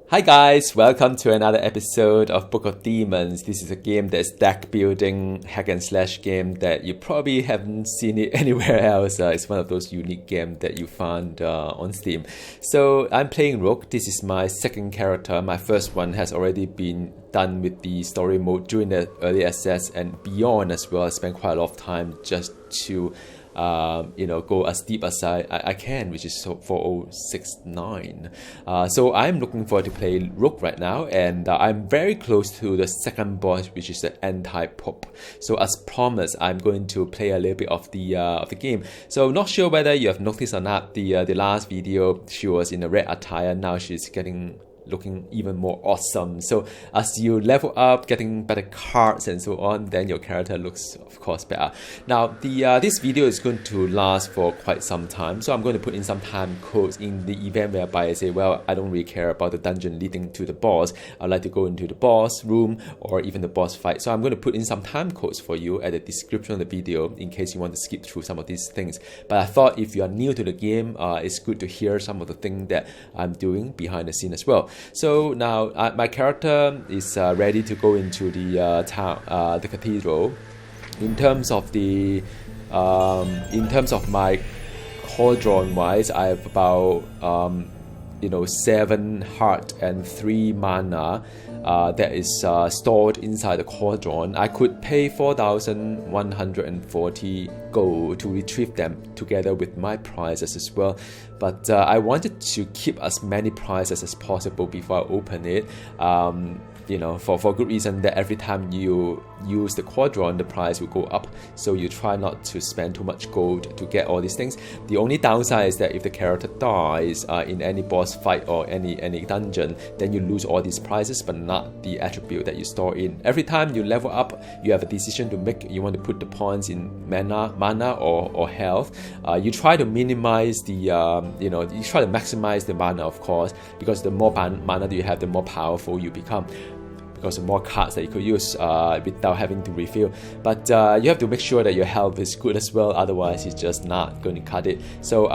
Hi guys, welcome to another episode of Book of Demons. This is a game that's deck building hack and slash game that you probably haven't seen it anywhere else. It's one of those unique games that you found on Steam. So I'm playing Rook. This is my second character. My first one has already been done with the story mode during the early access and beyond as well. I spent quite a lot of time just to go as deep as I can, which is 4069. So I'm looking forward to play Rook right now, and I'm very close to the second boss, which is the Antipope. So as promised, I'm going to play a little bit of the game. So not sure whether you have noticed or not, the last video she was in a red attire. Now she's looking even more awesome. So as you level up, getting better cards and so on, then your character looks, of course, better. Now, this video is going to last for quite some time, so I'm going to put in some time codes in the event whereby I say, well, I don't really care about the dungeon leading to the boss. I'd like to go into the boss room or even the boss fight. So I'm going to put in some time codes for you at the description of the video in case you want to skip through some of these things. But I thought if you are new to the game, it's good to hear some of the things that I'm doing behind the scene as well. So now my character is ready to go into the the cathedral. In terms of my Cauldron wise, I have about 7 heart and 3 mana that is stored inside the Cauldron. I could pay 4,140 gold to retrieve them together with my prizes as well, but I wanted to keep as many prizes as possible before I open it. For good reason that every time you use the Cauldron, the price will go up. So you try not to spend too much gold to get all these things. The only downside is that if the character dies in any boss fight or any dungeon, then you lose all these prizes, but not the attribute that you store in. Every time you level up, you have a decision to make. You want to put the points in mana or health. You try to minimize you try to maximize the mana, of course, because the more mana that you have, the more powerful you become, because of more cards that you could use without having to refill. But you have to make sure that your health is good as well, otherwise it's just not going to cut it. So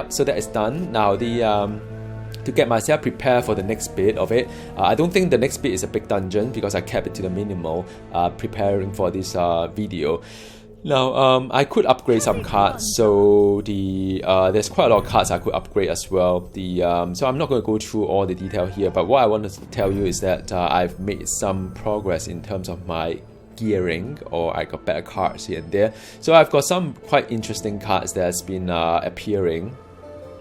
so that is done. Now to get myself prepared for the next bit of it, I don't think the next bit is a big dungeon because I kept it to the minimal, preparing for this video. Now, I could upgrade some cards, so there's quite a lot of cards I could upgrade as well. So I'm not going to go through all the detail here, but what I wanted to tell you is that I've made some progress in terms of my gearing, or I got better cards here and there. So I've got some quite interesting cards that's been appearing,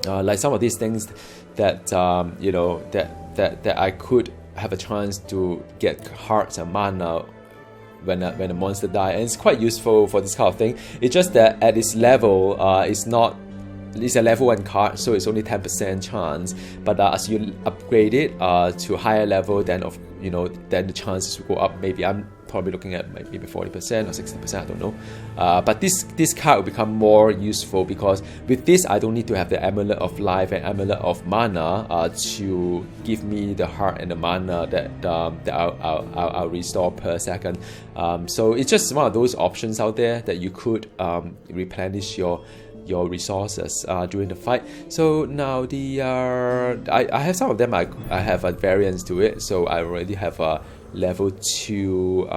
like some of these things that that I could have a chance to get hearts and mana when a monster dies, and it's quite useful for this kind of thing. It's just that at this level, it's a level 1 card, so it's only 10% chance. But as you upgrade it to higher level, then then the chances will go up. Maybe I'm probably looking at maybe 40% or 60%, I don't know. But this card will become more useful because with this I don't need to have the Amulet of Life and Amulet of Mana to give me the heart and the mana that I'll restore per second. So it's just one of those options out there that you could replenish your resources during the fight. So now I have some of them. I have a variance to it, so I already have a level 2.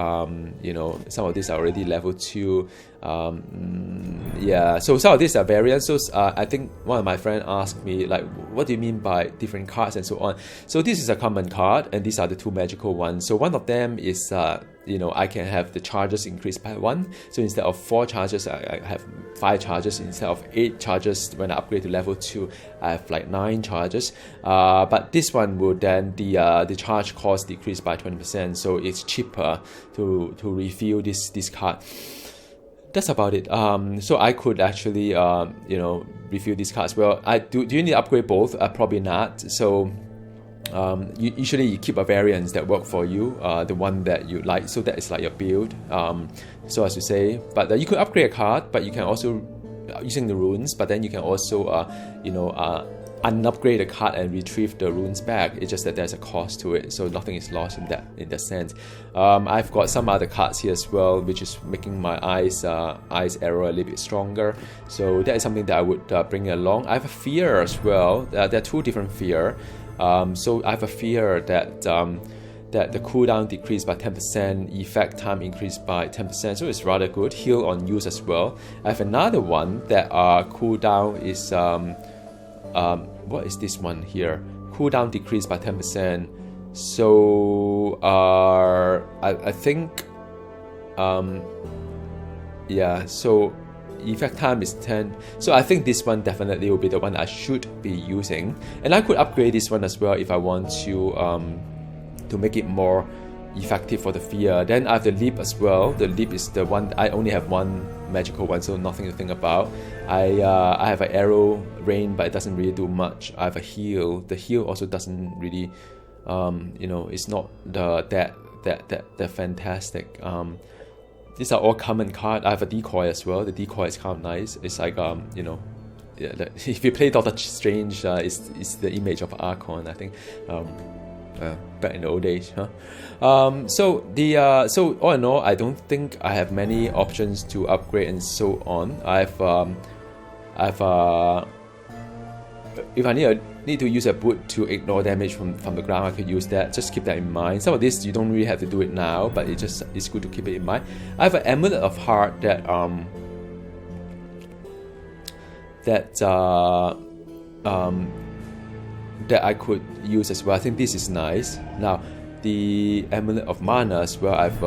Some of these are already level 2. So some of these are variants. So I think one of my friends asked me, like, what do you mean by different cards and so on? So this is a common card, and these are the 2 magical ones. So one of them is I can have the charges increased by 1. So instead of 4 charges, I have 5 charges. Instead of 8 charges, when I upgrade to level 2, I have like 9 charges. But this one would then the charge cost decrease by 20%. So it's cheaper to refill this card. That's about it. So I could actually refill this card as well. Do you need to upgrade both? Probably not. So usually you keep a variance that work for you, the one that you like, so that is like your build, so as you say. But you could upgrade a card, but you can also using the runes, but then you can also unupgrade the card and retrieve the runes back. It's just that there's a cost to it, so nothing is lost in that sense. I've got some other cards here as well, which is making my eyes arrow a little bit stronger, so that is something that I would bring along. I have a fear as well. There are 2 different fear. So I have a fear that that the cooldown decreased by 10%, effect time increased by 10%, so it's rather good. Heal on use as well. I have another one that cooldown is what is this one here? Cooldown decreased by 10%. So I think yeah, so effect time is 10, so I think this one definitely will be the one I should be using, and I could upgrade this one as well if I want to make it more effective for the fear. Then I have the leap as well. The leap is the one I only have one magical one, so nothing to think about. I have an arrow rain, but it doesn't really do much. I have a heal. The heal also doesn't really it's not that fantastic. These are all common cards. I have a decoy as well. The decoy is kind of nice. It's like if you play Doctor Strange, it's the image of Archon, I think. Back in the old days, huh? So all in all, I don't think I have many options to upgrade and so on. If I need to use a boot to ignore damage from the ground, I could use that. Just keep that in mind. Some of this you don't really have to do it now, but it's good to keep it in mind. I have an Amulet of Heart that I could use as well. I think this is nice. Now the Amulet of Mana as well, I've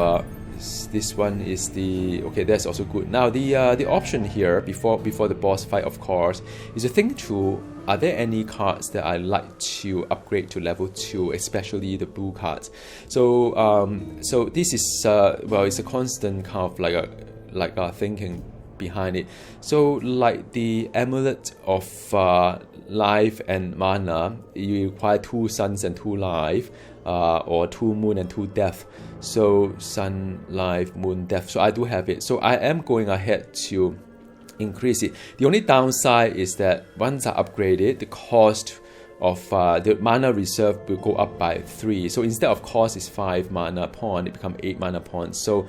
this one is okay, that's also good. Now the option here before the boss fight, of course, is to think through, are there any cards that I like to upgrade to level 2, especially the blue cards. So this is it's a constant kind of like a thinking behind it. So like the Amulet of Life and Mana, you require 2 suns and 2 life, or 2 moon and 2 death. So sun, life, moon, death. So I do have it. So I am going ahead to increase it. The only downside is that once I upgrade it, the cost of the mana reserve will go up by 3. So instead of cost is 5 mana point, it becomes 8 mana points. So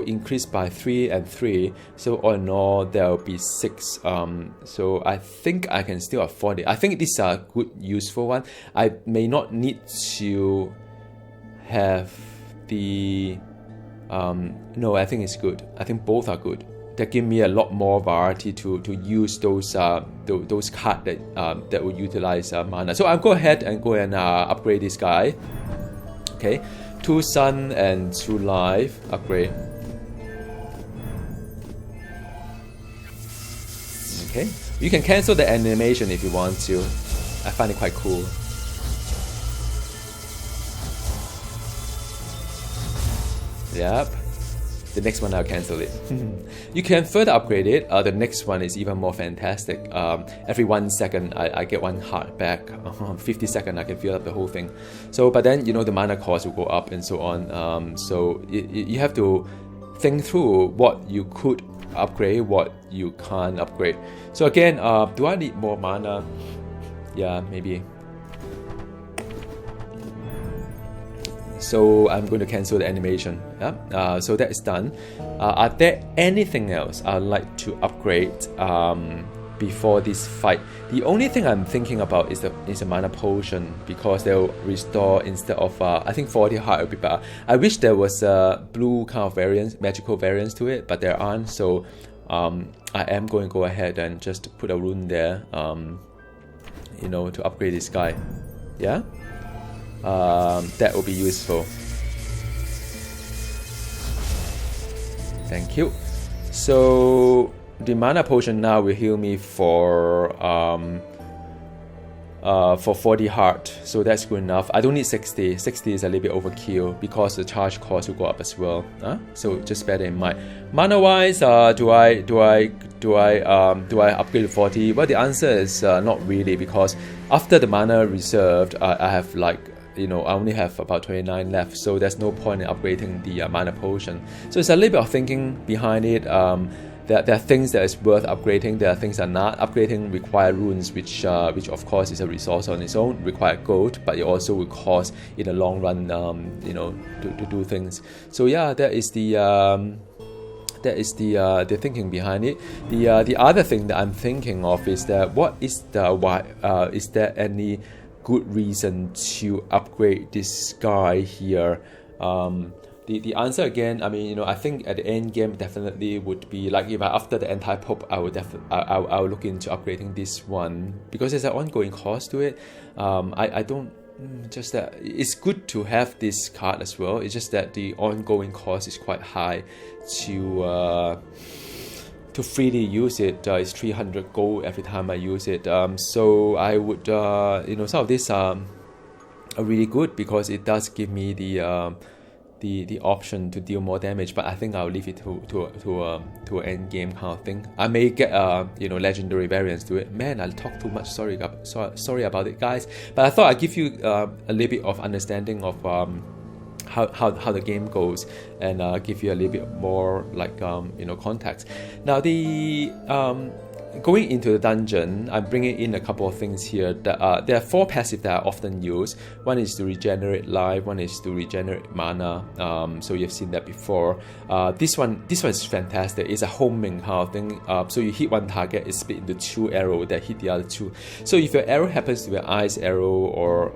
increased by 3 and 3. So all in all, there will be 6. So I think I can still afford it. I think this is a good, useful one. I may not need to have the no, I think it's good. I think both are good. That give me a lot more variety to use those cards that will utilize mana. So I'll go ahead and upgrade this guy. Okay, 2 sun and 2 life upgrade. Okay, you can cancel the animation if you want to. I find it quite cool. Yep. The next one I'll cancel it. You can further upgrade it. The next one is even more fantastic. Every 1 second I get 1 heart back. 50 seconds I can fill up the whole thing. So but then the mana cost will go up and so on. So you have to think through what you could upgrade, what you can't upgrade. So again, do I need more mana? Yeah, maybe. So I'm going to cancel the animation. Yeah? So that is done. Are there anything else I'd like to upgrade before this fight? The only thing I'm thinking about is a mana potion, because they'll restore instead of I think 40 heart would be better. I wish there was a blue kind of variance, magical variance to it, but there aren't. So I am going to go ahead and just put a rune there, to upgrade this guy. Yeah. That will be useful. Thank you. So the mana potion now will heal me for 40 heart, so that's good enough. I don't need 60. 60 is a little bit overkill because the charge cost will go up as well. So just bear that in mind. Mana wise, do I upgrade to 40? Well, the answer is not really, because after the mana reserved, I have I only have about 29 left, so there's no point in upgrading the mana potion. So it's a little bit of thinking behind it. There are things that is worth upgrading. There are things that are not. Upgrading require runes, which of course is a resource on its own, require gold, but it also will cost in the long run, to do things. So yeah, that is the thinking behind it. The other thing that I'm thinking of is that is there any good reason to upgrade this guy here? The answer again, I mean, you know, I think at the end game definitely would be like if after the Antipope, I would I'll look into upgrading this one because there's an ongoing cost to it. I don't. Just that it's good to have this card as well. It's just that the ongoing cost is quite high to freely use it. It's 300 gold every time I use it. So I would you know, some of these are really good because it does give me the option to deal more damage, but I think I'll leave it to an end game kind of thing. I may get you know, legendary variants to it. Man, I talk too much. Sorry about it, guys. But I thought I'd give you a little bit of understanding of how the game goes and give you a little bit more like you know, context. Now the going into the dungeon, I'm bringing in a couple of things here. There are 4 passive that are often used. One is to regenerate life, one is to regenerate mana. So you've seen that before. This one is fantastic. It's a homing kind of thing. So you hit one target, it's split into 2 arrows that hit the other 2. So if your arrow happens to be an ice arrow or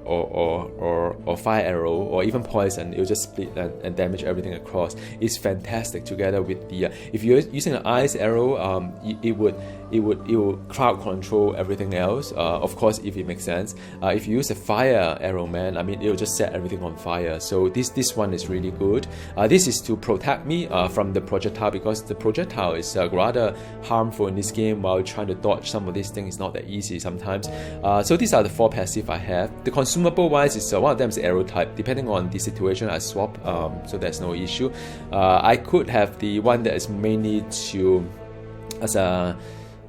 fire arrow or even poison, it'll just split and damage everything across. It's fantastic together with the if you're using an ice arrow, it will crowd control everything else, of course, if it makes sense. If you use a fire arrow, man, I mean, it will just set everything on fire. So this one is really good. This is to protect me from the projectile, because the projectile is rather harmful in this game. While trying to dodge some of these things is not that easy sometimes. So these are the 4 passive I have. The consumable wise is one of them is arrow type. Depending on the situation, I swap, so there's no issue. I could have the one that is mainly to as a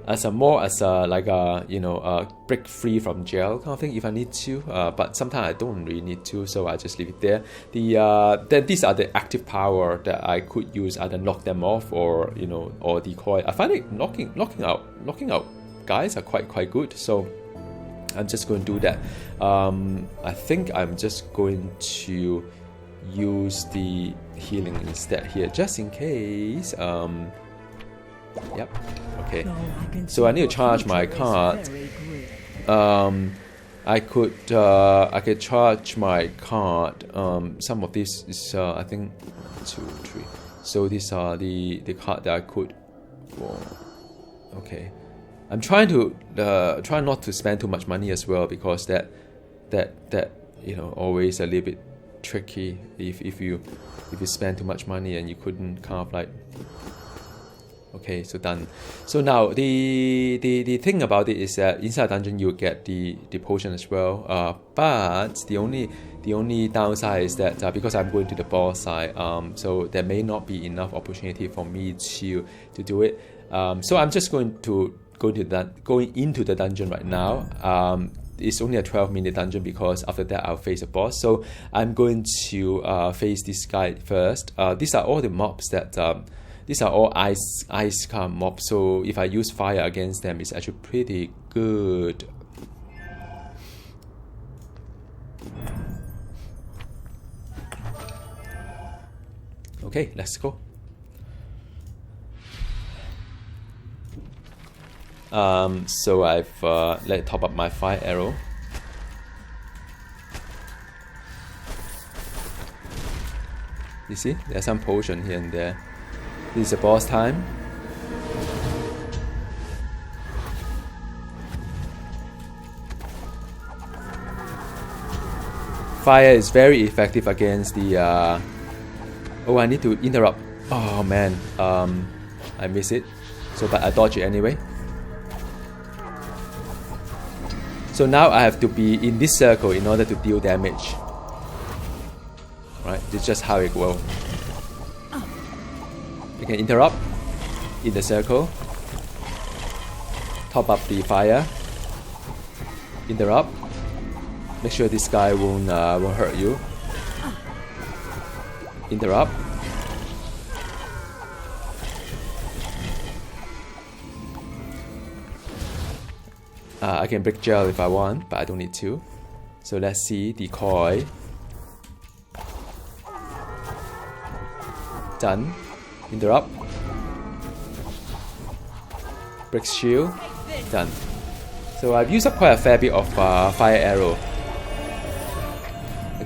like a, you know, break free from jail kind of thing if I need to, but sometimes I don't really need to, so I just leave it there. Then these are the active power that I could use, either knock them off or, you know, or decoy. I find it knocking out guys are quite good, so I'm just going to do that. I think I'm just going to use the healing instead here, just in case. Yep. Okay. So I need to charge my card. I could charge my card. Some of this is I think 2, 3. So these are the card that I could. Okay. I'm trying to try not to spend too much money as well, because that you know, always a little bit tricky if you spend too much money and you couldn't kind of like. Okay, so done. So now the thing about it is that inside dungeon you get the potion as well. But the only downside is that because I'm going to the boss side, so there may not be enough opportunity for me to do it. So I'm just going into the dungeon right now. It's only a 12-minute dungeon because after that I'll face a boss. So I'm going to face this guy first. These are all the mobs that. These are all ice kind of mobs, so if I use fire against them, it's actually pretty good. Okay, let's go. So I've let top up my fire arrow. You see, there's some potion here and there. This is a boss time. Fire is very effective against the oh, I need to interrupt. Oh man, I miss it. So but I dodge it anyway. So now I have to be in this circle in order to deal damage. Right, this is just how it goes. You can interrupt in the circle, top up the fire, interrupt, make sure this guy won't hurt you, interrupt, I can break gel if I want, but I don't need to. So let's see, decoy, done. Interrupt, break shield, done. So I've used up quite a fair bit of fire arrow.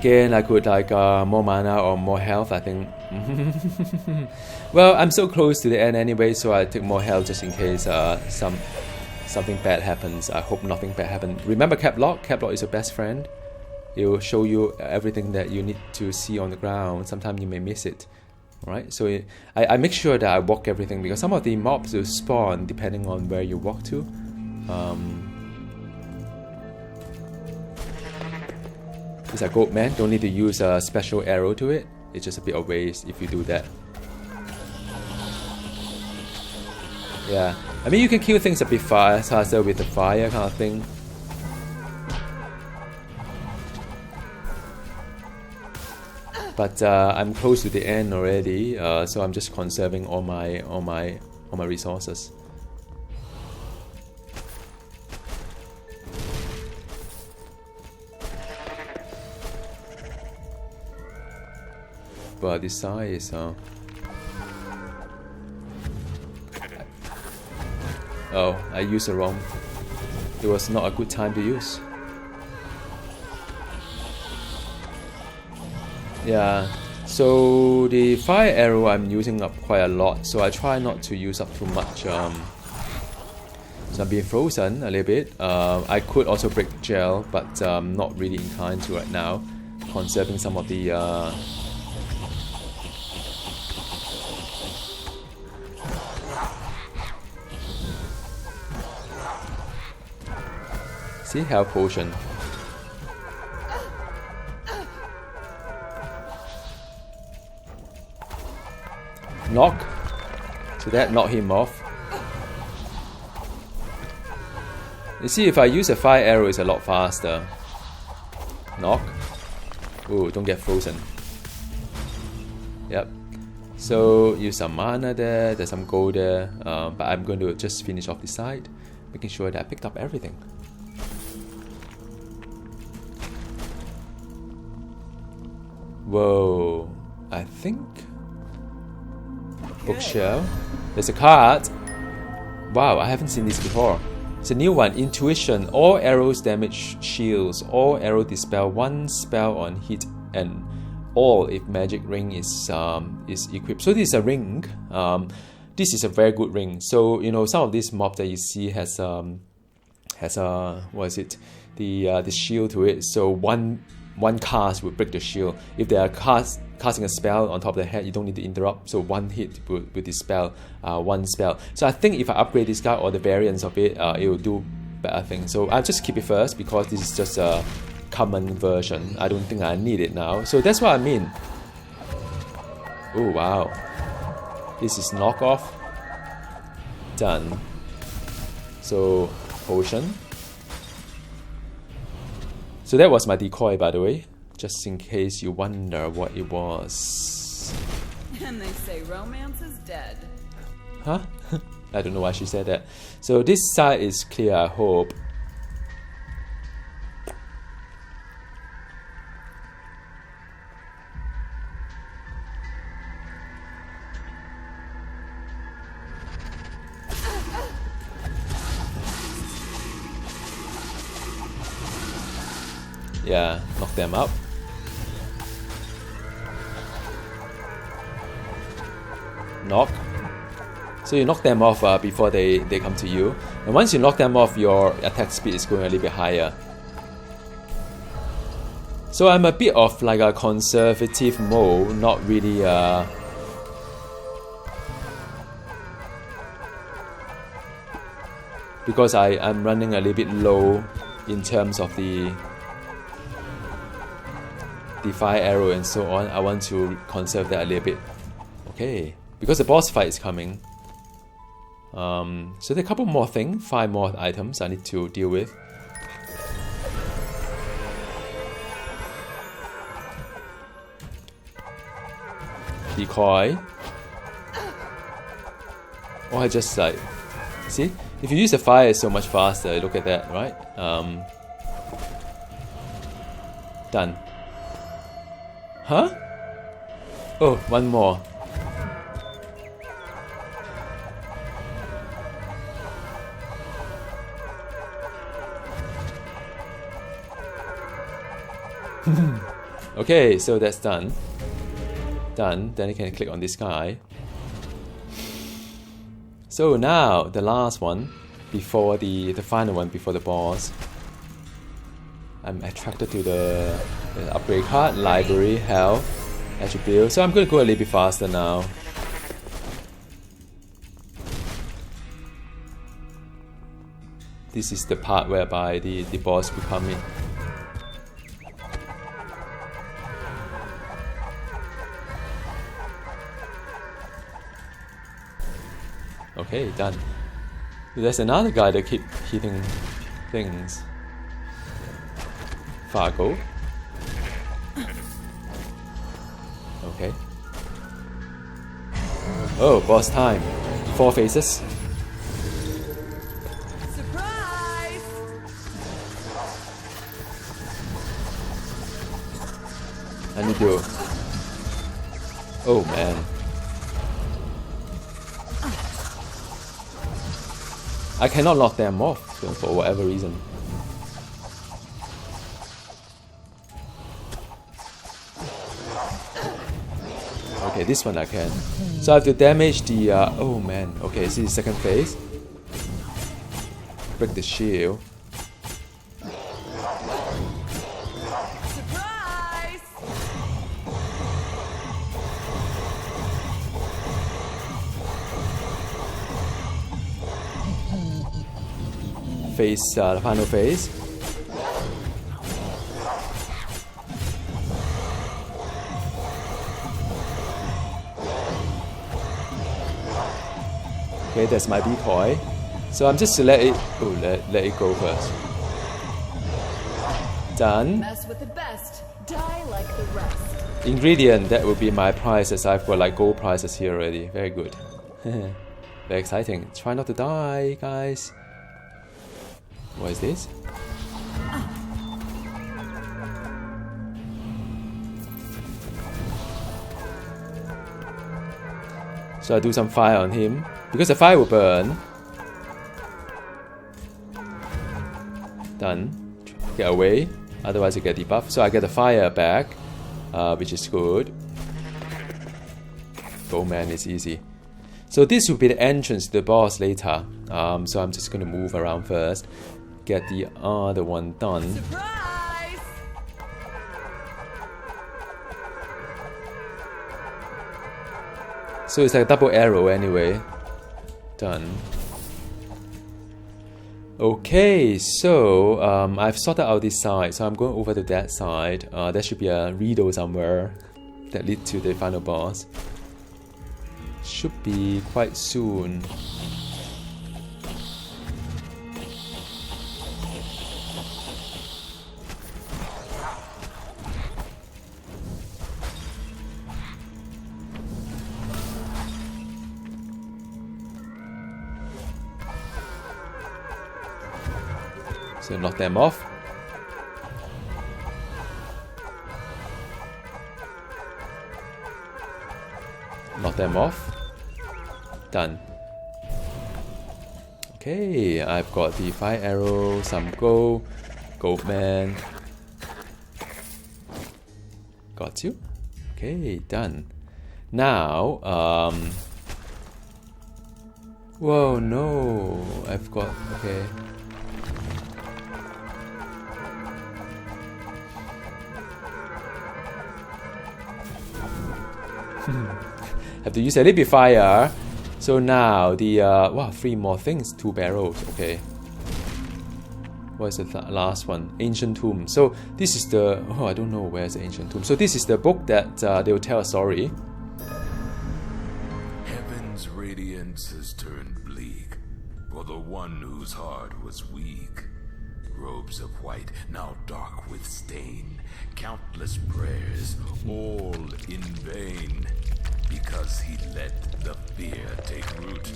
Again, I could like more mana or more health, I think. Well, I'm so close to the end anyway, so I take more health just in case something bad happens. I hope nothing bad happens. Remember cap lock? Cap lock is your best friend. It will show you everything that you need to see on the ground. Sometimes you may miss it. Alright, so I make sure that I walk everything because some of the mobs will spawn depending on where you walk to. It's a goat man, don't need to use a special arrow to it. It's just a bit of waste if you do that. Yeah, I mean you can kill things a bit faster with the fire kind of thing. But I'm close to the end already, so I'm just conserving all my resources. But this side is oh, I used it wrong. It was not a good time to use. Yeah, so the fire arrow I'm using up quite a lot, so I try not to use up too much. So I'm being frozen a little bit. I could also break gel, but not really inclined to right now. Conserving some of the see, health potion. Knock. So that knocked him off. You see, if I use a fire arrow, it's a lot faster. Knock. Ooh, don't get frozen. Yep. So use some mana there. There's some gold there. But I'm going to just finish off the side, making sure that I picked up everything. Whoa. I think. Bookshelf. There's a card. Wow, I haven't seen this before. It's a new one. Intuition. All arrows damage shields. All arrow dispel one spell on hit, and all if magic ring is equipped. So this is a ring. This is a very good ring. So you know some of these mobs that you see has a what is it? The shield to it. So one cast will break the shield. If they are casting a spell on top of the head, you don't need to interrupt. So one hit will dispel one spell. So I think if I upgrade this guy or the variants of it, it will do better things. So I'll just keep it first because this is just a common version. I don't think I need it now. So that's what I mean. Oh wow. This is knockoff. Done. So potion. So that was my decoy, by the way, just in case you wonder what it was. And they say romance is dead. Huh? I don't know why she said that. So this side is clear, I hope. Yeah, knock them up. Knock. So you knock them off before they come to you. And once you knock them off, your attack speed is going a little bit higher. So I'm a bit of like a conservative mode, not really because I'm running a little bit low in terms of the fire arrow and so on. I want to conserve that a little bit. Okay, because the boss fight is coming. So there are a couple more things, 5 more items I need to deal with. Decoy. Oh, I just like, see? If you use the fire, it's so much faster. Look at that, right? Done. Huh? Oh, one more. Okay, so that's done. Done. Then you can click on this guy. So now the last one, before the final one, before the boss. I'm attracted to the upgrade card, library, health, attribute. So I'm going to go a little bit faster now. This is the part whereby the boss will come in. Okay, done. There's another guy that keep hitting things. Fargo. Okay. Oh, boss time. 4 phases. Surprise! I need to... Oh man. I cannot knock them off for whatever reason. Okay, this one I can. So I have to damage the... oh man. Okay, see the second phase. Break the shield. Surprise! Phase, the final phase. Okay, that's my decoy. So I'm just to let it let it go first. Done. Mess with the best, die like the rest. Ingredient, that will be my prizes. I've got like gold prizes here already. Very good. Very exciting. Try not to die, guys. What is this? So I do some fire on him. Because the fire will burn. Done. Get away. Otherwise you get debuff. So I get the fire back. Which is good. Oh man, it's easy. So this will be the entrance to the boss later. So I'm just gonna move around first. Get the other one done. Surprise! So it's like a double arrow anyway. Done. Okay, so I've sorted out this side, so I'm going over to that side. There should be a riddle somewhere that leads to the final boss. Should be quite soon. So knock them off. Knock them off. Done. Okay, I've got the fire arrow, some gold, gold man. Got you. Okay, done. Now, whoa, no, I've got, okay. Have to use a little bit fire. So now the wow, 3 more things, 2 barrels. Okay. What is the last one? Ancient Tomb. So this is the I don't know where's the Ancient Tomb. So this is the book that they will tell a story. Heaven's radiance has turned bleak for the one whose heart was weak. Robes of white, now dark with stain. Countless prayers, all in vain. Because he let the fear take root.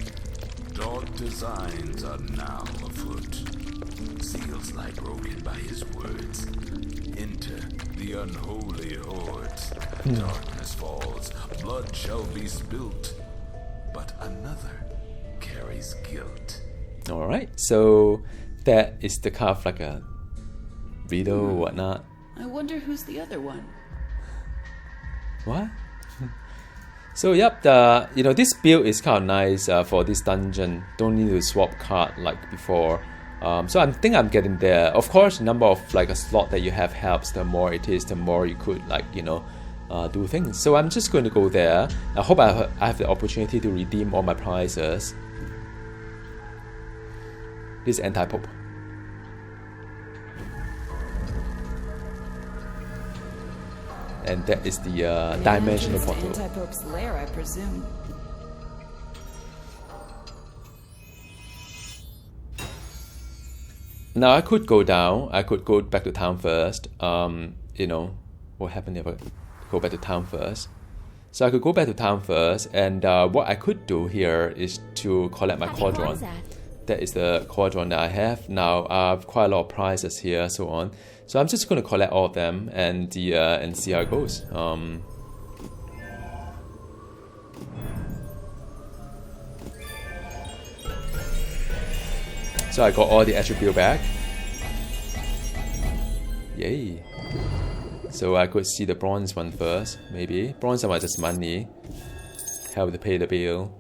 Dark designs are now afoot. Seals lie broken by his words. Enter the unholy hordes. Darkness falls, blood shall be spilt. But another carries guilt. Alright, so that is the kind of like a riddle or whatnot. I wonder who's the other one. What? So yep, this build is kind of nice for this dungeon. Don't need to swap card like before. So I think I'm getting there. Of course, the number of like a slot that you have helps. The more it is, the more you could like do things. So I'm just going to go there. I hope I have the opportunity to redeem all my prizes. This is Antipope. And that is the dimensional portal. Antipope's lair, I presume. Now I could go down. I could go back to town first. What happened if I go back to town first? So I could go back to town first, and what I could do here is to collect my Cauldron. That is the Cauldron that I have. Now I have quite a lot of prizes here, so on. So I'm just going to collect all of them and see how it goes. So I got all the attribute back. Yay! So I could see the bronze one first, maybe. Bronze one is just money. Help to pay the bill.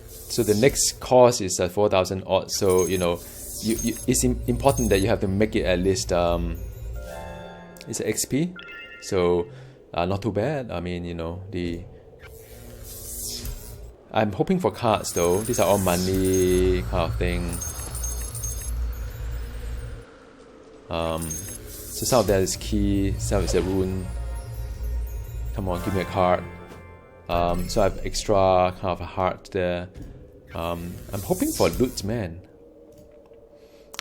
So the next cost is 4,000 odd. So it's important that you have to make it at least it's XP. So not too bad. I mean, I'm hoping for cards though. These are all money kind of thing. So some of that is key, some is a rune. Come on, give me a card. So I have extra kind of a heart there. I'm hoping for loot, man.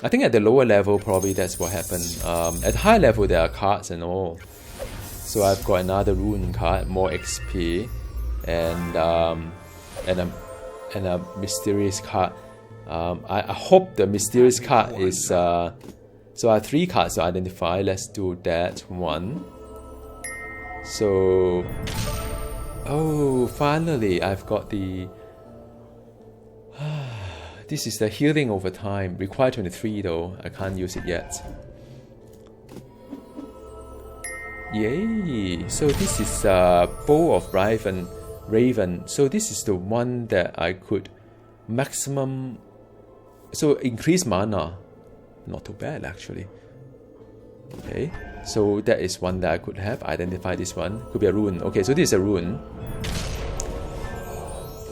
I think at the lower level probably that's what happened. At the high level there are cards and all. So I've got another rune card, more XP, and a mysterious card. I hope the mysterious card is so I have 3 cards to identify. Let's do that one. So finally I've got the this is the healing over time. Require 23 though. I can't use it yet. Yay! So this is Bow of Raven. So this is the one that I could maximum. So increase mana. Not too bad actually. Okay. So that is one that I could have. Identify this one. Could be a rune. Okay, so this is a rune.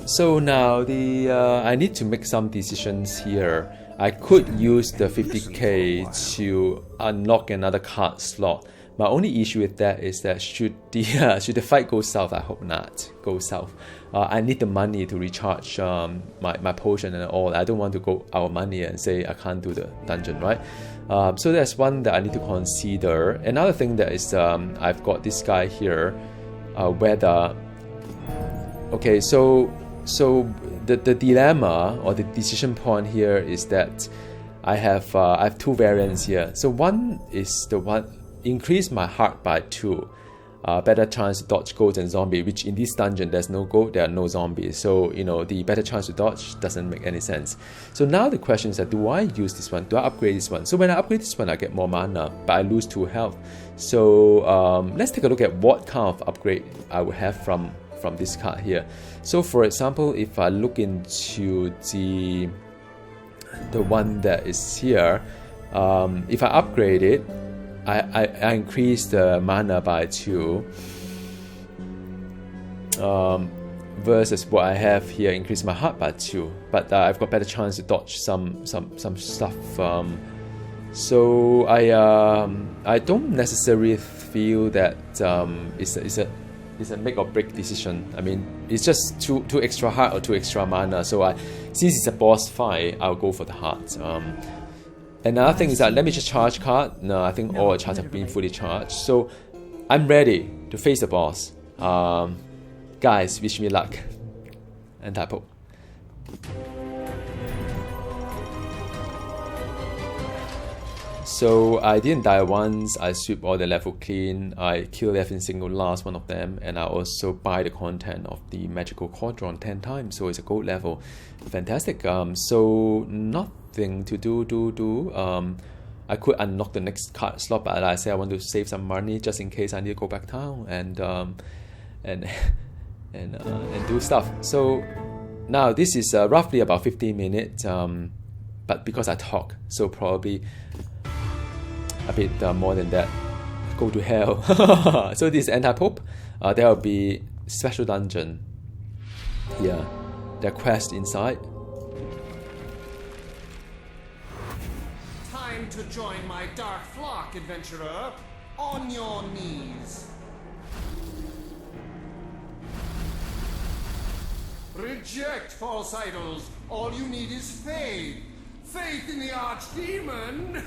So now I need to make some decisions here. I could use the 50k to unlock another card slot. My only issue with that is that should the fight go south, I hope not go south. I need the money to recharge my potion and all. I don't want to go out of money and say I can't do the dungeon, right? So that's one that I need to consider. Another thing that is I've got this guy here, whether okay, so the dilemma or the decision point here is that I have 2 variants here. So one is the one increase my heart by 2, better chance to dodge ghosts and zombie, which in this dungeon there's no ghost, there are no zombies, so the better chance to dodge doesn't make any sense. So now the question is that do I use this one, do I upgrade this one? So when I upgrade this one I get more mana, but I lose 2 health. So let's take a look at what kind of upgrade I would have from this card here. So for example, if I look into the one that is here, if I upgrade it, I increase the mana by 2 versus what I have here, increase my heart by 2, but I've got better chance to dodge some stuff. So I don't necessarily feel that it's a make or break decision. I mean, it's just two extra heart or 2 extra mana. So since it's a boss fight, I'll go for the heart. Another thing is that let me just charge card. No, I think all cards have been fully charged. So I'm ready to face the boss. Guys, wish me luck. Antipope. So I didn't die once, I sweep all the level clean, I kill every single last one of them, and I also buy the content of the magical Cauldron 10 times, so it's a gold level. Fantastic. So nothing to do. I could unlock the next card slot, but I say I want to save some money just in case I need to go back town and do stuff. So now this is roughly about 15 minutes, but because I talk, so probably a bit more than that. Go to hell. So this is Antipope. There will be special dungeon here. There are quests inside. Time to join my dark flock, adventurer. On your knees. Reject false idols. All you need is faith. Faith in the archdemon.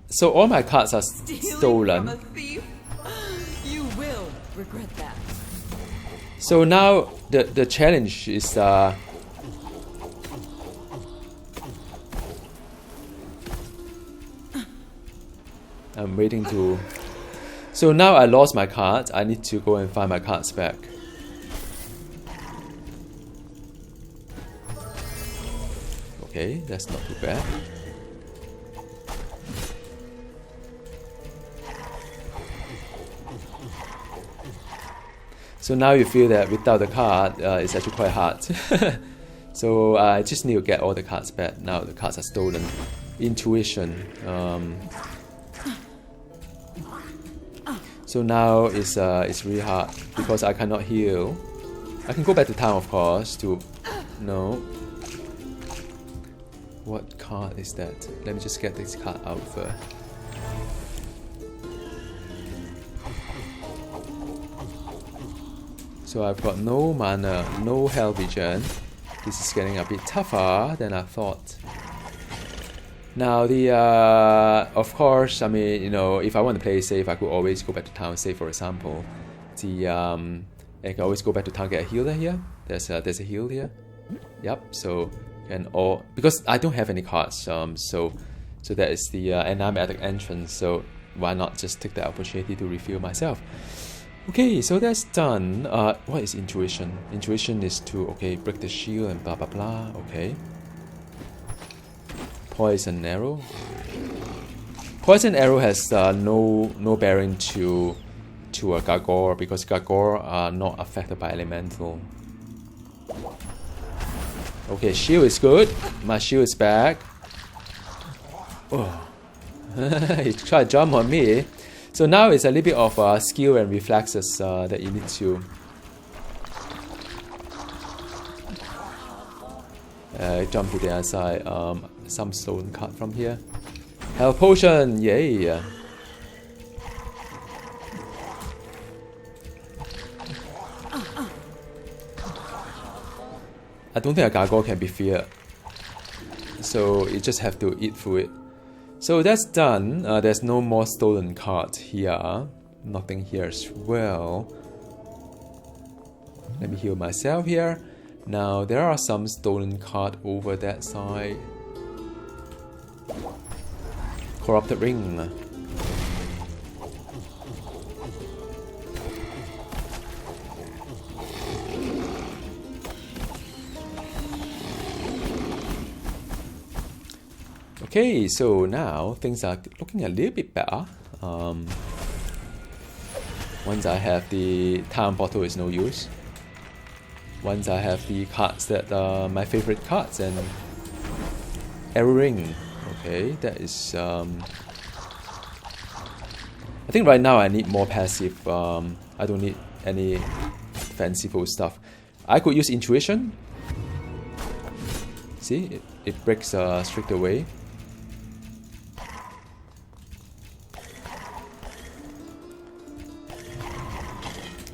So all my cards are Stealing stolen. from a thief? You will regret that. So now the challenge is I'm waiting to. So now I lost my cards. I need to go and find my cards back. Okay, that's not too bad. So now you feel that without the card, it's actually quite hard. So I just need to get all the cards back. Now the cards are stolen. Intuition. So now it's really hard because I cannot heal. I can go back to town, of course. To no. What card is that? Let me just get this card out first. So I've got no mana, no health regen. This is getting a bit tougher than I thought. Now the of course, I mean, you know, if I want to play safe, I could always go back to town. Say for example, the I can always go back to town, get a healer here. There's a heal here. Yep. So and all because I don't have any cards. So that is the and I'm at the entrance. So why not just take the opportunity to refill myself? Okay, so that's done. What is intuition? Intuition is to break the shield and blah blah blah. Okay. Poison arrow. Poison arrow has no bearing to a Gargoyle because Gargoyle are not affected by elemental. Okay, shield is good. My shield is back. Oh, he tried to jump on me. So now it's a little bit of skill and reflexes that you need to jump to the other side. Some stolen card from here. Health potion, yay! I don't think a gargoyle can be feared, so you just have to eat through it. So that's done. There's no more stolen card here. Nothing here as well. Let me heal myself here. Now there are some stolen card over that side. Corrupted ring. Okay, so now things are looking a little bit better. Once I have the town bottle, is no use. Once I have the cards that are my favorite cards and arrow ring. Okay, that is. I think right now I need more passive. I don't need any fanciful stuff. I could use intuition. See, it breaks straight away.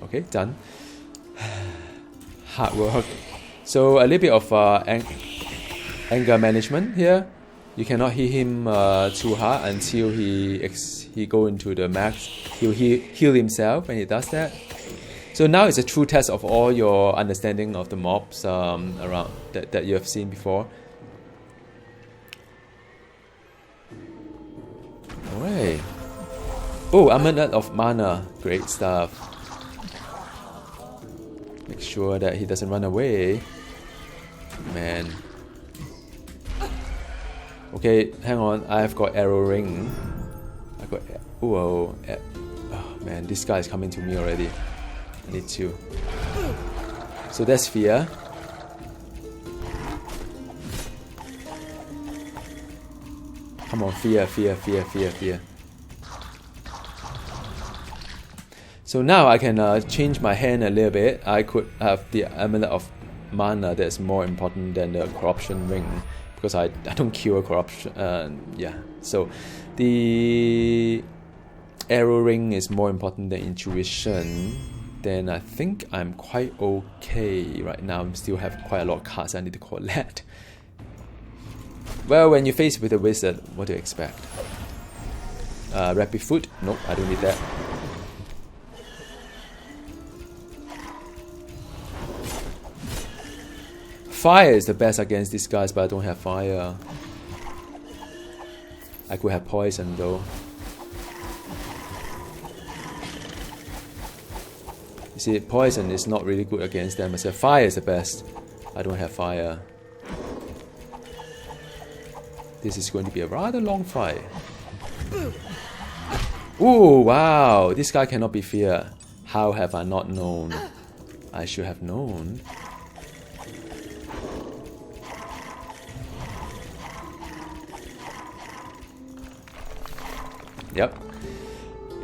Okay, done. Hard work. So a little bit of anger management here. You cannot hit him too hard until he go into the max. He'll heal himself when he does that. So now it's a true test of all your understanding of the mobs around that you have seen before. Alright. Oh, Amulet of Mana. Great stuff. Make sure that he doesn't run away. Man. Okay, hang on. I've got arrow ring. I got. Whoa. Oh man, this guy is coming to me already. I need to. So that's fear. Come on, fear. So now I can change my hand a little bit. I could have the amulet of mana that's more important than the corruption ring, because I don't cure corruption. Yeah, so the arrow ring is more important than intuition. Then I think I'm quite okay right now. I still have quite a lot of cards I need to collect. Well, when you're faced with a wizard, what do you expect? Rapid foot? Nope, I don't need that. Fire is the best against these guys, but I don't have fire. I could have poison though. You see, poison is not really good against them. I said fire is the best. I don't have fire. This is going to be a rather long fight. Ooh, wow! This guy cannot be feared. How have I not known? I should have known. Yep.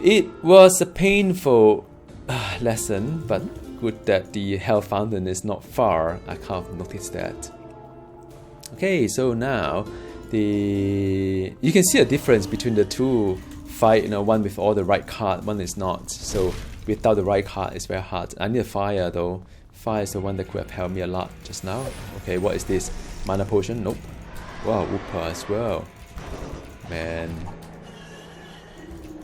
It was a painful lesson, but good that the health fountain is not far. I can't have noticed that. Okay, so now you can see a difference between the two fight. You know, one with all the right card, one is not. So without the right card, it's very hard. I need a fire though. Fire is the one that could have helped me a lot just now. Okay, what is this? Mana potion? Nope. Wow, Whooper as well. Man,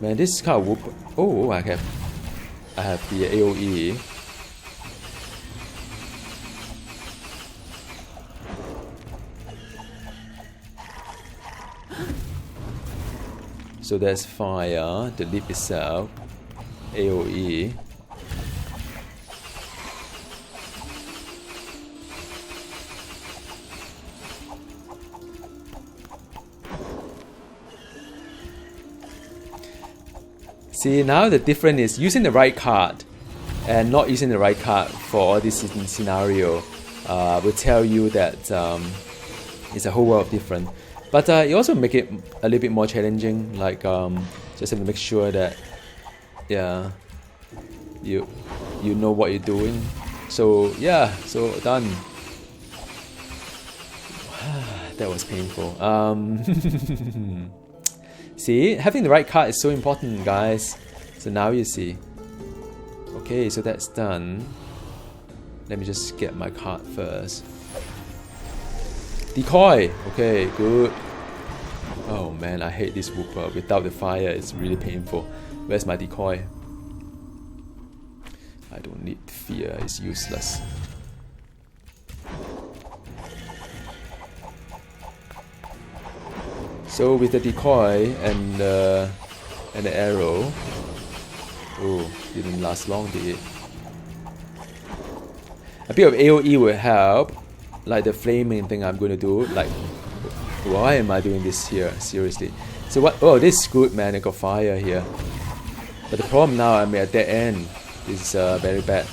this card Whooper. Oh, I have the AOE. So there's fire, the leap itself, AOE. See, now the difference is using the right card and not using the right card for all this scenario will tell you that it's a whole world of different. But you also make it a little bit more challenging, like just have to make sure that, yeah, you know what you're doing. So yeah, so done. That was painful. See, having the right card is so important, guys. So now you see. Okay, so that's done. Let me just get my card first. Decoy! Okay, good. Oh man, I hate this Whooper. Without the fire, it's really painful. Where's my decoy? I don't need fear, it's useless. So with the decoy and the arrow, oh, didn't last long, did it? A bit of AOE will help, like the flaming thing I'm going to do. Like, why am I doing this here? Seriously. So what? Oh, this is good, man. I got fire here. But the problem now, I'm at dead end. This is very bad.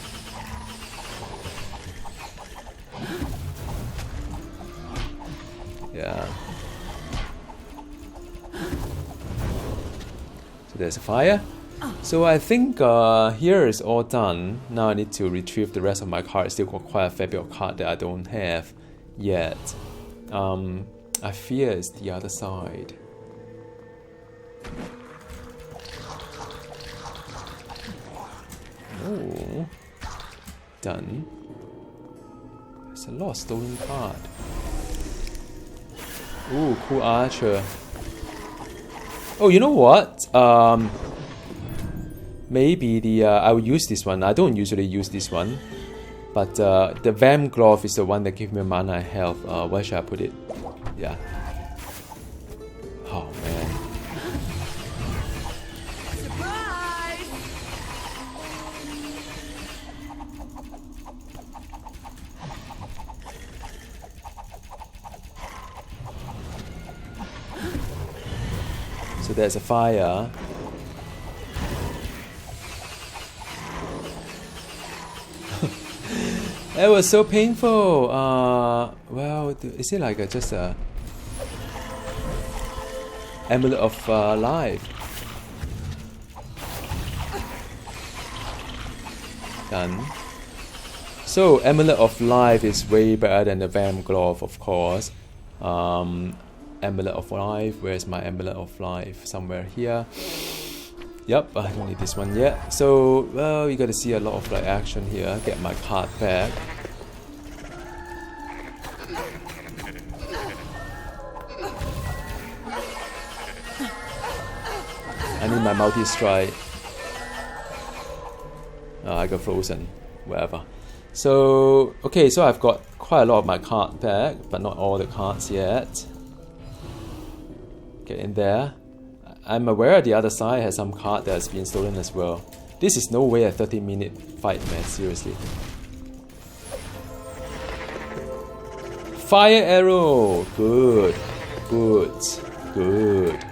Yeah. So there's a fire. So I think here is all done. Now I need to retrieve the rest of my cards. Still got quite a fair bit of cards that I don't have yet. I fear it's the other side. Oh, done. There's a lot of stolen card. Ooh, cool archer. Oh, you know what? Maybe I will use this one. I don't usually use this one, but the Vam Glove is the one that gives me mana and health. Where should I put it? Yeah. Oh man. Surprise! So there's a fire. It was so painful. Well, is it like just a amulet of life? Done. So amulet of life is way better than the Vam glove, of course. Amulet of life. Where's my amulet of life? Somewhere here. Yep, I don't need this one yet. So, well, you gotta see a lot of like action here. Get my card back. I need my multi-strike. Oh, I got frozen. Whatever. So, okay, so I've got quite a lot of my card back, but not all the cards yet. Get in there. I'm aware the other side has some card that's been stolen as well. This is no way a 30-minute fight, man, seriously. Fire arrow! Good. Good. Good.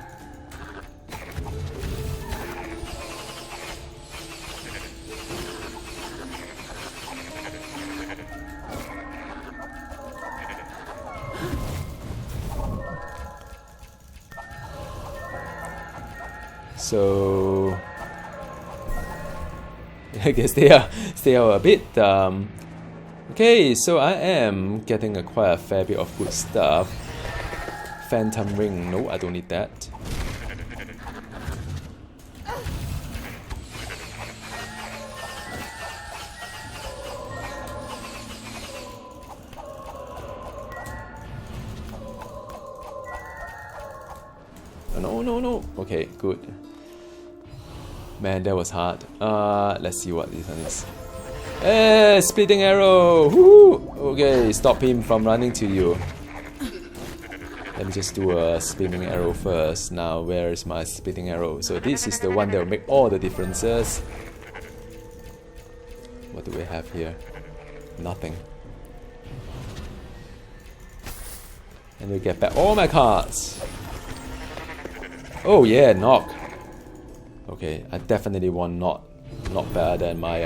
So I guess they are a bit okay, so I am getting quite a fair bit of good stuff. Phantom ring, no, I don't need that. No. Okay, good. Man, that was hard. Let's see what this one is. Hey, splitting arrow! Woo! Okay, stop him from running to you. Let me just do a spinning arrow first. Now, where is my splitting arrow? So this is the one that will make all the differences. What do we have here? Nothing. And we get back all my cards. Oh yeah, knock. Okay, I definitely want not better than my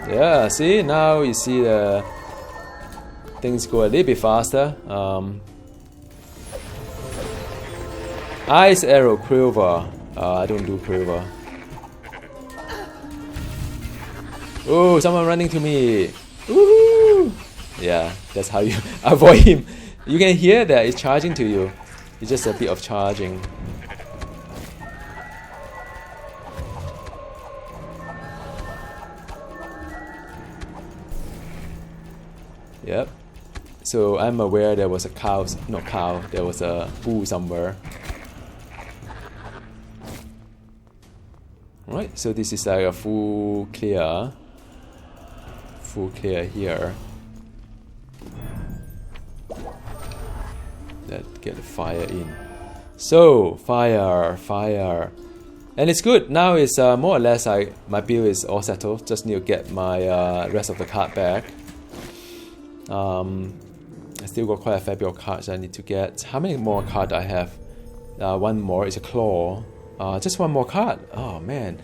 yeah, see, now you see the things go a little bit faster. Ice arrow, quiver. I don't do quiver. Oh, someone running to me. Woohoo! Yeah, that's how you avoid him. You can hear that it's charging to you. It's just a bit of charging. Yep. So I'm aware there was a cow, not cow, there was a bull somewhere. Right, so this is like a full clear here. Let's get the fire in. So fire, and it's good. Now it's more or less like my build is all settled. Just need to get my rest of the card back. I still got quite a fair bit of cards I need to get. How many more cards I have? One more is a claw. Just one more card. Oh man,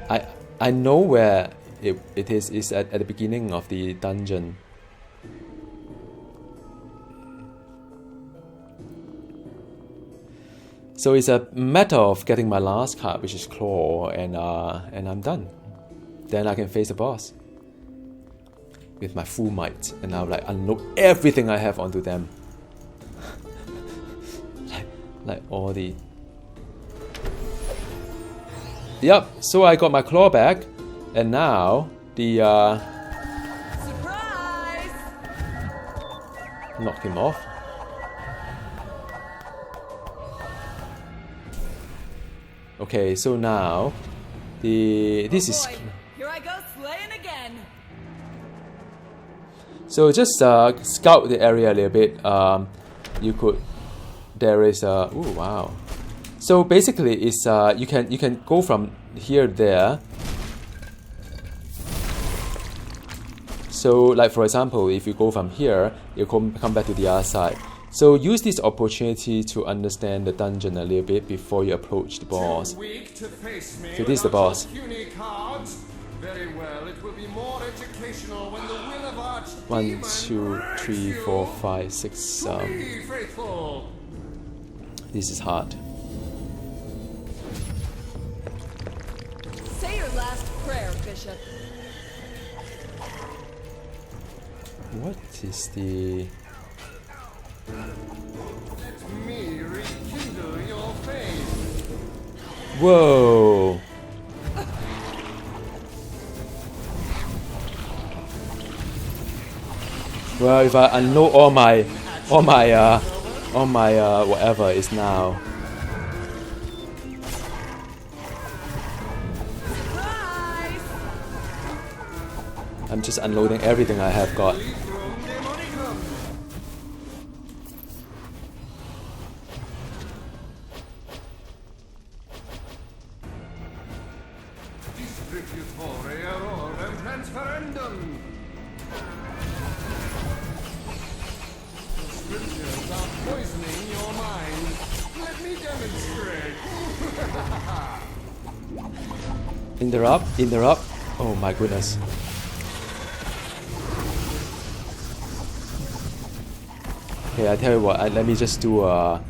I know where it is. It's at the beginning of the dungeon. So it's a matter of getting my last card, which is claw, and I'm done. Then I can face the boss with my full might, and I'll like unload everything I have onto them. like all the. Yep. So I got my claw back, and now the Surprise! knock him off. Okay, so now this is. Here I go slaying again. So just scout the area a little bit. You could. There is a. Oh wow. So basically, it's you can go from here to there. So like for example, if you go from here, you come back to the other side. So use this opportunity to understand the dungeon a little bit before you approach the boss. Too weak to face me So this is the without boss. your puny cards? Very well, it will be more educational when the will of 1, 2, 3, 4, 5, 6. Be faithful. This is hard. Say your last prayer, Bishop. What is the... Let me rekindle your faith. Whoa! Well, if I unload all my whatever is now. Surprise! I'm just unloading everything I have got. Distributore errorem transferendum. The scriptures are poisoning your mind. Let me demonstrate. Interrupt. Oh my goodness. Okay, I tell you what, let me just do a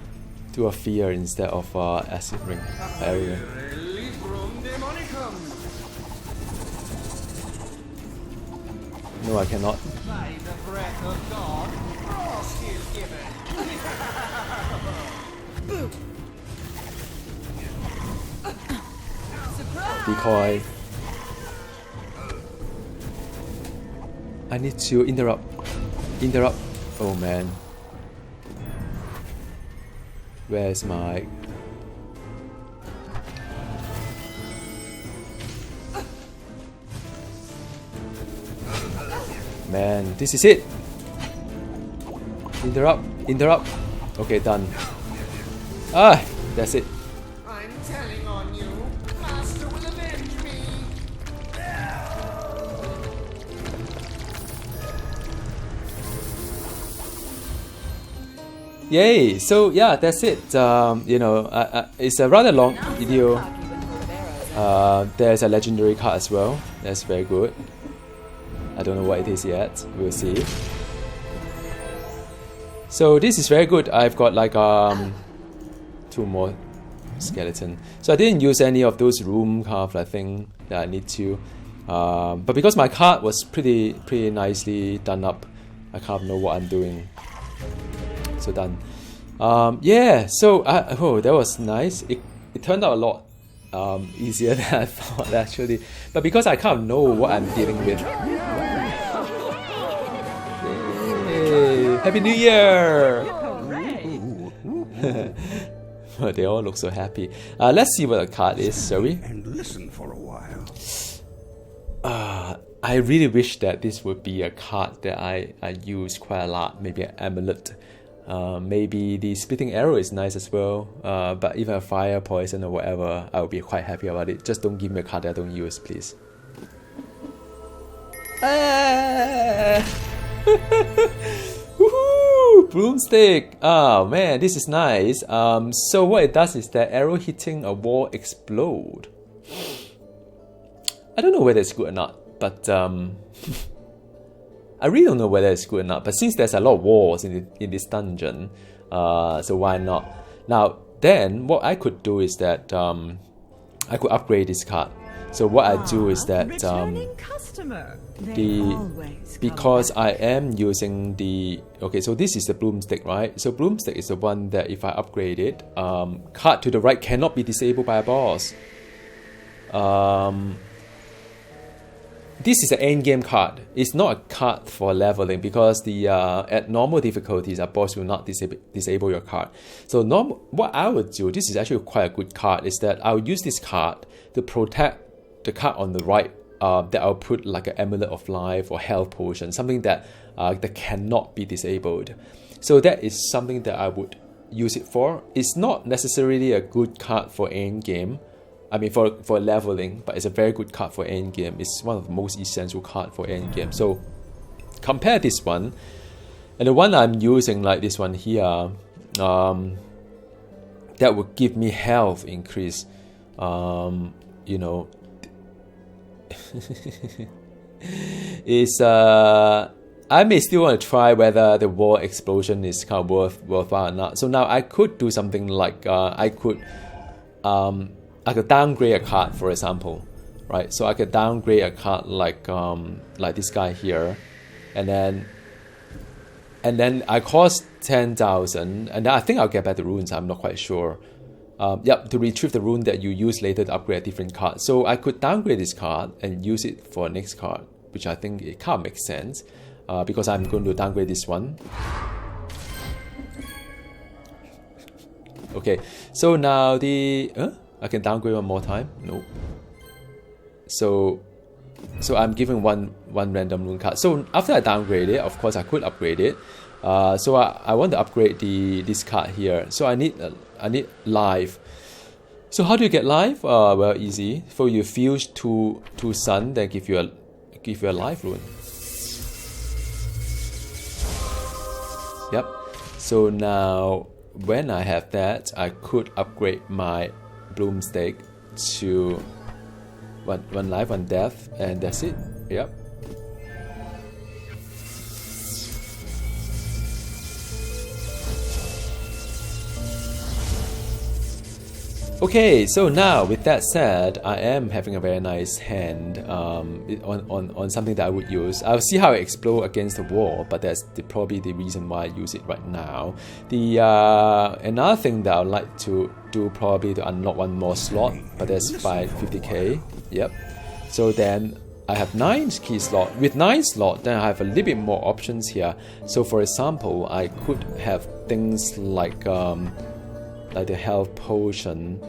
fear instead of acid ring. Librum demonicum. No, I cannot. By the breath of God, frost is given. Decoy. I need to interrupt. Oh man. Where's my... Man, this is it. Interrupt. Okay, done. Ah, that's it. I'm telling on you. Master will avenge me. Yay! So yeah, that's it. It's a rather long video. There's a legendary card as well. That's very good. I don't know what it is yet. We'll see. So this is very good. I've got like 2 more skeleton. So I didn't use any of those room cards, I think, that I need to. But because my card was pretty nicely done up, I kind of know what I'm doing. So done. Yeah. So oh, that was nice. It turned out a lot easier than I thought actually. But because I kind of know what I'm dealing with. Yay. Happy New Year! They all look so happy. Let's see what the card is, shall we? And listen for a while. I really wish that this would be a card that I use quite a lot. Maybe an amulet. Maybe the splitting arrow is nice as well. But even a fire poison or whatever, I would be quite happy about it. Just don't give me a card that I don't use, please. Woohoo! Broomstick! Oh man, this is nice. So what it does is that arrow hitting a wall explode. I don't know whether it's good or not, but I really don't know whether it's good or not. But since there's a lot of walls in this dungeon, so why not? Now then, what I could do is that I could upgrade this card. So what I do is that because I am using the so this is the broomstick, right? So broomstick is the one that if I upgrade it, card to the right cannot be disabled by a boss. This is an end game card. It's not a card for leveling because the at normal difficulties, a boss will not disable your card. So what I would do, this is actually quite a good card, is that I'll use this card to protect the card on the right. That I'll put like an amulet of life or health potion, something that that cannot be disabled. So that is something that I would use it for. It's not necessarily a good card for end game. I mean for leveling, but it's a very good card for end game. It's one of the most essential cards for end game. So compare this one and the one I'm using, like this one here, that would give me health increase. You know, is I may still want to try whether the wall explosion is kind of worthwhile or not. So now I could do something like I could downgrade a card, for example, right? So I could downgrade a card like this guy here, and then I cost 10,000, and then I think I'll get back the runes. I'm not quite sure. Yep, to retrieve the rune that you use later to upgrade a different card. So I could downgrade this card and use it for next card, which I think it kind of makes sense, because I'm going to downgrade this one. Okay, so now I can downgrade one more time. No. So I'm giving one random rune card. So after I downgrade it, of course I could upgrade it. So I want to upgrade this card here. So I need life. So how do you get life? Well, easy. So you fuse two sun, then give you a life rune. Yep. So now when I have that, I could upgrade my Bloomstick to one life, one death, and that's it. Yep. Okay, so now with that said, I am having a very nice hand on something that I would use. I'll see how it explodes against the wall, but that's probably the reason why I use it right now. The another thing that I'd like to do probably to unlock one more slot, but that's 50k. Yep. So then I have 9 key slot. With 9 slot, then I have a little bit more options here. So for example, I could have things like the health potion,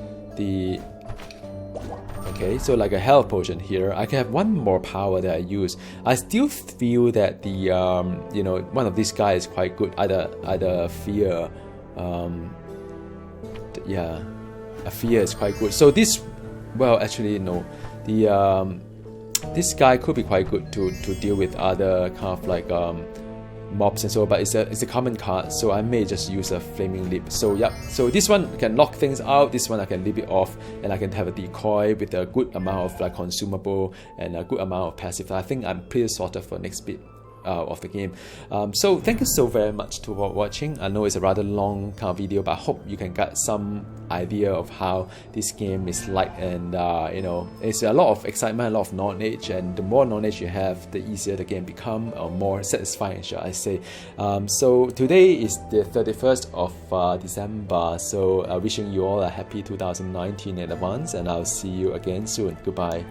so like a health potion here, I can have one more power that I use. I still feel that the one of these guys is quite good. Either fear, a fear is quite good. So this, well, actually no, this guy could be quite good to deal with other kind of like mobs and so, but it's a common card, so I may just use a flaming lip. So yeah, so this one can lock things out, this one I can leave it off, and I can have a decoy with a good amount of like consumable and a good amount of passive. I think I'm pretty sorted for next bit of the game. So thank you so very much for watching. I know it's a rather long kind of video, but I hope you can get some idea of how this game is like, and it's a lot of excitement, a lot of knowledge, and the more knowledge you have, the easier the game become, or more satisfying, shall I say. So today is the 31st of December, so wishing you all a happy 2019 in advance, and I'll see you again soon. Goodbye.